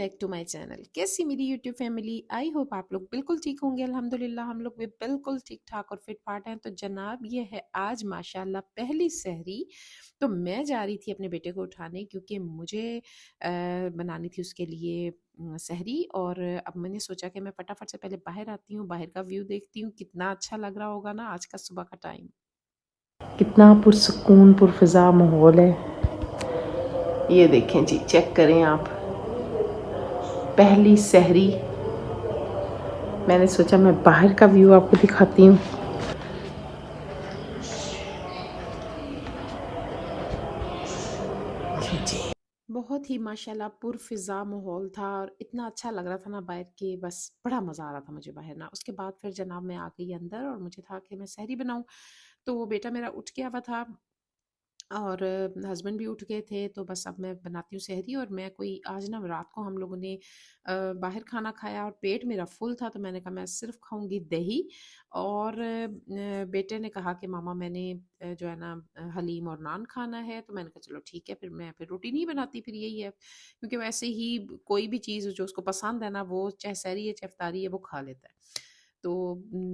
Back to my channel. कैसी मेरी YouTube family? I hope आप लोग बिल्कुल ठीक होंगे। अल्हम्दुलिल्लाह हम लोग भी बिल्कुल ठीक ठाक और फिट फाट हैं। तो जनाब ये है आज माशाल्लाह पहली सहरी। तो मैं जा रही थी अपने बेटे को उठाने क्योंकि मुझे बनानी थी उसके लिए सहरी। और अब मैंने सोचा कि मैं फटाफट से पहले बाहर आती हूँ, बाहर का व्यू देखती हूँ, कितना अच्छा लग रहा होगा ना आज का सुबह का टाइम। कितना पुरसकून पुरफिजा माहौल है। ये देखें जी, चेक करें आप, पहली सहरी। मैंने सोचा मैं बाहर का व्यू आपको दिखाती हूँ। जी जी। बहुत ही माशाल्लाह पुरफ़िज़ा माहौल था और इतना अच्छा लग रहा था ना बाहर के, बस बड़ा मज़ा आ रहा था मुझे बाहर ना। उसके बाद फिर जनाब मैं आ गई अंदर और मुझे था कि मैं सहरी बनाऊँ। तो बेटा मेरा उठ गया हुआ था और हस्बैंड भी उठ गए थे। तो बस अब मैं बनाती हूँ सहरी। और मैं कोई आज ना रात को हम लोगों ने बाहर खाना खाया और पेट मेरा फुल था, तो मैंने कहा मैं सिर्फ खाऊंगी दही। और बेटे ने कहा कि मामा मैंने जो है ना हलीम और नान खाना है। तो मैंने कहा चलो ठीक है, फिर मैं फिर रोटी नहीं बनाती, फिर यही है क्योंकि वैसे ही कोई भी चीज़ जो उसको पसंद है ना, वो चाहे सहरी है चाहे इफ्तारी है, वो खा लेता है। तो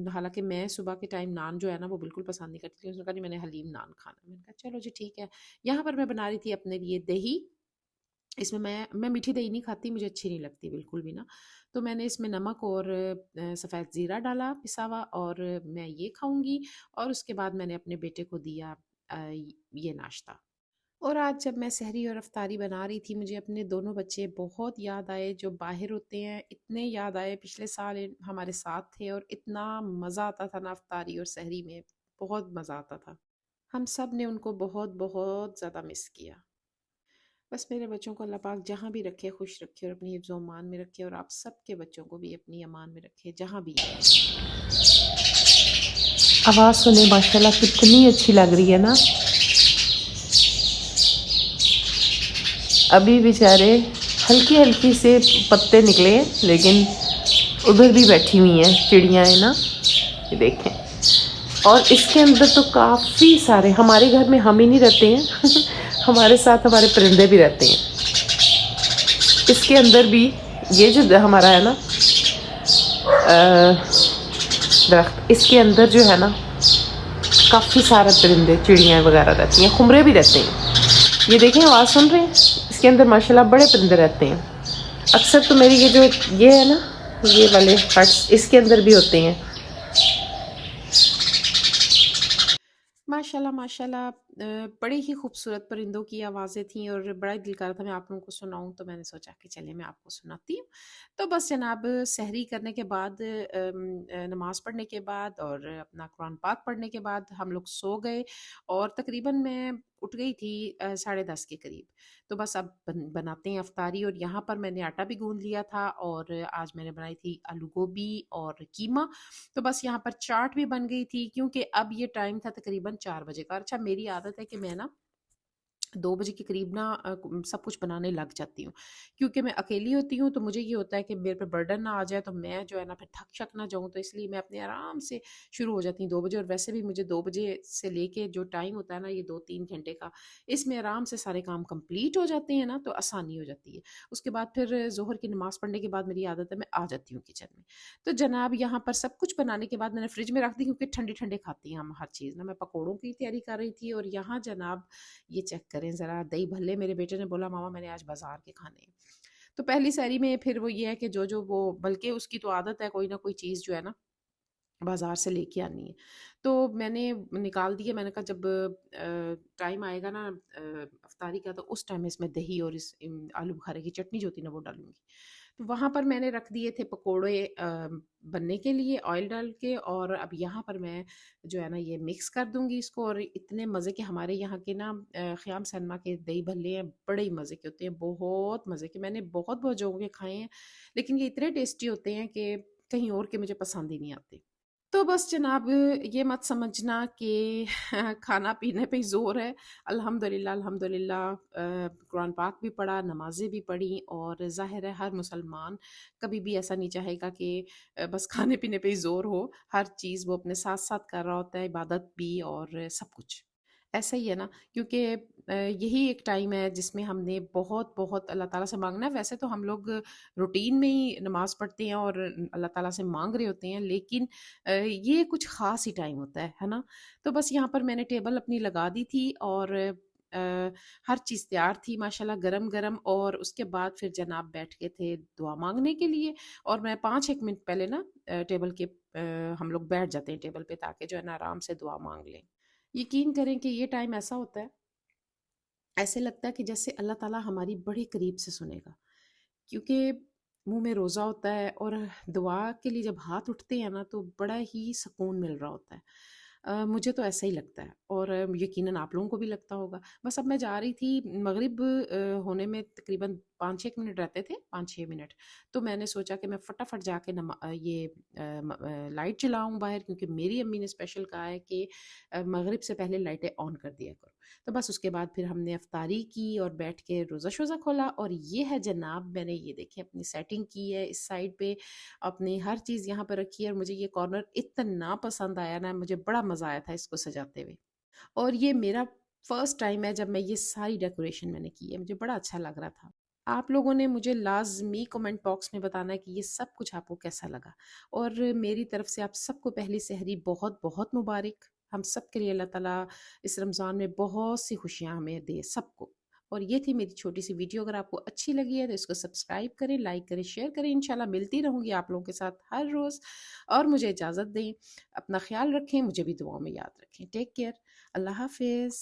हालाँकि मैं सुबह के टाइम नान जो है ना वो बिल्कुल पसंद नहीं करती थी। उसने कहा नहीं मैंने हलीम नान खाना है। मैंने कहा चलो जी ठीक है। यहाँ पर मैं बना रही थी अपने लिए दही। इसमें मैं मीठी दही नहीं खाती, मुझे अच्छी नहीं लगती बिल्कुल भी ना। तो मैंने इसमें नमक और सफ़ेद ज़ीरा डाला पिसा हुआ, और मैं ये खाऊँगी। और उसके बाद मैंने अपने बेटे को दिया ये नाश्ता। और आज जब मैं सहरी और अफ्तारी बना रही थी, मुझे अपने दोनों बच्चे बहुत याद आए जो बाहर होते हैं। इतने याद आए, पिछले साल हमारे साथ थे और इतना मज़ा आता था ना अफ्तारी और सहरी में, बहुत मज़ा आता था। हम सब ने उनको बहुत बहुत ज़्यादा मिस किया। बस मेरे बच्चों को अल्लाह पाक जहाँ भी रखे खुश रखे और अपनी हिफ्ज़ अमान में रखे, और आप सबके बच्चों को भी अपनी अमान में रखे जहाँ भी हैं। आवाज़ सुने माशाल्लाह कितनी अच्छी लग रही है ना। अभी बेचारे हल्की हल्की से पत्ते निकले हैं, लेकिन उधर भी बैठी हुई हैं चिड़ियाँ है ना, ये देखें। और इसके अंदर तो काफ़ी सारे, हमारे घर में हम ही नहीं रहते हैं हमारे साथ हमारे परिंदे भी रहते हैं। इसके अंदर भी ये जो हमारा है ना दरख्त, इसके अंदर जो है ना काफ़ी सारे परिंदे चिड़ियाँ वगैरह रहती हैं, खुमरे भी रहते हैं। ये देखें, आवाज़ सुन रहे हैं, इसके अंदर माशाल्लाह बड़े परिंदे रहते हैं। अक्सर तो मेरी ये जो ये है ना, ये वाले हट्स, इसके अंदर भी होते हैं। माशाल्लाह माशाल्लाह बड़े ही खूबसूरत परिंदों की आवाज़ें थीं और बड़ा ही दिल कर रहा था मैं आप लोगों को सुनाऊँ। तो मैंने सोचा कि चलिए मैं आपको सुनाती हूँ। तो बस जनाब सहरी करने के बाद नमाज़ पढ़ने के बाद और अपना कुरान पाक पढ़ने के बाद हम लोग सो गए। और तकरीबन मैं उठ गई थी 10:30 के करीब। तो बस अब बनाते हैं अफ्तारी। और यहाँ पर मैंने आटा भी गूँध लिया था और आज मैंने बनाई थी आलू गोभी और कीमा। तो बस यहाँ पर चाट भी बन गई थी क्योंकि अब ये टाइम था तकरीबन 4 बजे का। अच्छा मेरी आदत है कि मैं ना 2 बजे के करीब ना सब कुछ बनाने लग जाती हूँ। क्योंकि मैं अकेली होती हूँ तो मुझे ये होता है कि मेरे पे बर्डन ना आ जाए, तो मैं जो है ना फिर थक-शक ना जाऊँ, तो इसलिए मैं अपने आराम से शुरू हो जाती हूँ 2 बजे। और वैसे भी मुझे 2 बजे से लेके जो टाइम होता है ना ये 2-3 घंटे का, इसमें आराम से सारे काम कंप्लीट हो जाते हैं ना, तो आसानी हो जाती है। उसके बाद फिर ज़ोहर की नमाज़ पढ़ने के बाद मेरी आदत है मैं आ जाती हूँ किचन में। तो जनाब यहाँ पर सब कुछ बनाने के बाद मैंने फ्रिज में रख दी क्योंकि ठंडे-ठंडे खाती हैं हम हर चीज़ ना। मैं पकौड़ों की तैयारी कर रही थी और यहाँ जनाब ये चेक करें ज़रा दही भल्ले। मेरे बेटे ने बोला मामा मैंने आज बाज़ार के खाने हैं। तो पहली सहरी में फिर वो ये है कि जो-जो वो, बल्कि उसकी तो आदत है कोई ना कोई चीज़ जो है ना बाज़ार से लेके आनी है। तो मैंने निकाल दिया। मैंने कहा जब टाइम आएगा ना इफ्तारी का, तो उस टाइम इसमें दही और इस आलू बुखारे की चटनी जो होती है ना वो डालूँगी। तो वहाँ पर मैंने रख दिए थे पकोड़े बनने के लिए ऑयल डाल के। और अब यहाँ पर मैं जो है ना ये मिक्स कर दूँगी इसको। और इतने मज़े के हमारे यहाँ के ना ख़याम सनमा के दही भल्ले हैं, बड़े ही मज़े के होते हैं, बहुत मज़े के। मैंने बहुत-बहुत जगहों के खाए हैं, लेकिन ये इतने टेस्टी होते हैं कि कहीं और के मुझे पसंद ही नहीं आते। तो बस जनाब ये मत समझना कि खाना-पीने पे ही ज़ोर है। अल्हम्दुलिल्लाह अल्हम्दुलिल्लाह कुरान पाक भी पढ़ा, नमाज़ें भी पढ़ी। और ज़ाहिर है हर मुसलमान कभी भी ऐसा नहीं चाहेगा कि बस खाने-पीने पे ही ज़ोर हो। हर चीज़ वो अपने साथ-साथ कर रहा होता है, इबादत भी और सब कुछ। ऐसा ही है ना, क्योंकि यही एक टाइम है जिसमें हमने बहुत बहुत अल्लाह ताला से मांगना है। वैसे तो हम लोग रूटीन में ही नमाज पढ़ते हैं और अल्लाह ताला से मांग रहे होते हैं, लेकिन ये कुछ ख़ास ही टाइम होता है ना। तो बस यहाँ पर मैंने टेबल अपनी लगा दी थी और हर चीज़ तैयार थी माशाल्लाह, गरम गरम। और उसके बाद फिर जनाब बैठ गए थे दुआ मांगने के लिए। और मैं 5 एक मिनट पहले ना टेबल के हम लोग बैठ जाते हैं टेबल पे, ताकि जो है ना आराम से दुआ मांग लें। यकीन करें कि ये टाइम ऐसा होता है, ऐसे लगता है कि जैसे अल्लाह ताला हमारी बड़े करीब से सुनेगा, क्योंकि मुंह में रोज़ा होता है और दुआ के लिए जब हाथ उठते हैं ना तो बड़ा ही सुकून मिल रहा होता है। मुझे तो ऐसा ही लगता है और यकीनन आप लोगों को भी लगता होगा। बस अब मैं जा रही थी, मगरिब होने में तकरीबन 5-6 मिनट रहते थे, 5-6 मिनट। तो मैंने सोचा कि मैं फटाफट जाके लाइट जलाऊं बाहर, क्योंकि मेरी अम्मी ने स्पेशल कहा है कि मगरिब से पहले लाइटें ऑन कर दिया करो। तो बस उसके बाद फिर हमने अफ्तारी की और बैठ के रोज़ा शोज़ा खोला। और ये है जनाब, मैंने ये देखें अपनी सेटिंग की है इस साइड पे, अपनी हर चीज़ यहाँ पे रखी है। और मुझे ये कॉर्नर इतना पसंद आया ना, मुझे बड़ा मज़ा आया था इसको सजाते हुए। और ये मेरा फर्स्ट टाइम है जब मैं ये सारी डेकोरेशन मैंने की है, मुझे बड़ा अच्छा लग रहा था। आप लोगों ने मुझे लाज़मी कमेंट बॉक्स में बताना है कि ये सब कुछ आपको कैसा लगा। और मेरी तरफ से आप सबको पहली सहरी बहुत बहुत मुबारक। हम सब के लिए अल्लाह ताला इस रमज़ान में बहुत सी खुशियाँ हमें दे सबको। और ये थी मेरी छोटी सी वीडियो, अगर आपको अच्छी लगी है तो इसको सब्सक्राइब करें, लाइक करें, शेयर करें। इंशाल्लाह मिलती रहूँगी आप लोगों के साथ हर रोज़। और मुझे इजाज़त दें, अपना ख्याल रखें, मुझे भी दुआओं में याद रखें। टेक केयर, अल्लाह हाफिज़।